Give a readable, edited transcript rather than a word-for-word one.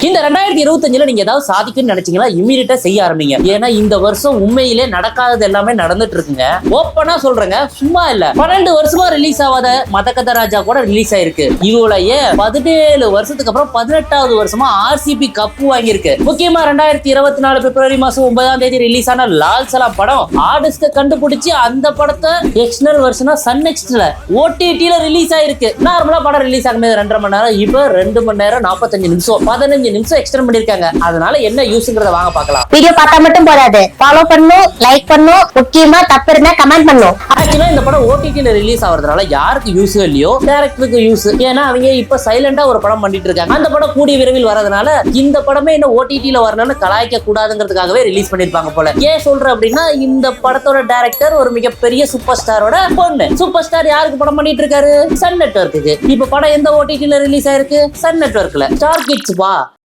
இந்த 2025ல நீங்க ஏதாவது சாதிக்குன்னு நினைச்சீங்கன்னா இமீடியட்டா செய்ய ஆரம்பிங்க. ஏன்னா இந்த வருஷம் உண்மையிலே நடக்காதது எல்லாமே நடந்துட்டு இருக்குங்க. ஓப்பனா சொல்றேங்க, சும்மா இல்ல. 12 வருஷமா ரிலீஸ் ஆகாத மதகத ராஜா கூட ரிலீஸ் ஆயிருக்கு. இதுலயே 17 வருஷத்துக்கு அப்புறம் 18வது வருஷமா ஆர்சிபி கப்பு வாங்கியிருக்கு. முக்கியமா 2024 பிப்ரவரி மாசம் 9ஆம் தேதி ரிலீஸ் ஆன லால் சலாம் படம் ஆர்டிஸ்ட கண்டுபிடிச்சு அந்த படத்தை எக்ஸ்டர்னல் வெர்ஷனா சன் நெக்ஸ்ட்ல OTT-ல ரிலீஸ் ஆயிருக்கு. நார்மலா படம் ரிலீஸ் ஆகும்போது 2.5 மணி நேரம், இப்ப 2 மணி நேரம் 45 நிமிஷம் 15 நிமிஷம் எக்ஸ்டெண்ட் பண்ணிருக்காங்க. அதனால என்ன யூஸ்ங்கறத வாங்க பார்க்கலாம். வீடியோ பார்த்தா மட்டும் போதாது, ஃபாலோ பண்ணனும், லைக் பண்ணனும், முக்கியமா தப்பு இருந்தா கமெண்ட் பண்ணனும். ஆக்சுவலா இந்த படம் OTT-ல ரிலீஸ் ஆவறதுனால யாருக்கு யூஸ் இல்லையோ டைரக்டருக்கு யூஸ். ஏன்னா அவங்க இப்ப சைலண்டா ஒரு படம் பண்ணிட்டு இருக்காங்க. அந்த படம் கூடிய விரைவில் வரதுனால இந்த படமே என்ன OTT-ல வரணும்னு கலாய்க்க கூடாதுங்கிறதுக்காகவே ரிலீஸ் பண்ணிருப்பாங்க போல. ஏன் சொல்றேன் அப்படின்னா, இந்த படத்தோட டைரக்டர் ஒரு மிகப்பெரிய சூப்பர் ஸ்டாரோட பொண்ணு. சூப்பர் ஸ்டார் யாருக்கு படம் பண்ணிட்டு இருக்காரு? சன் நெட்வொர்க்குக்கு. இப்ப படம் எந்த OTT-ல ரிலீஸ் ஆயிருக்கு? சன் நெட்வொர்க்ல. ஸ்டார் கிட்ஸ் வா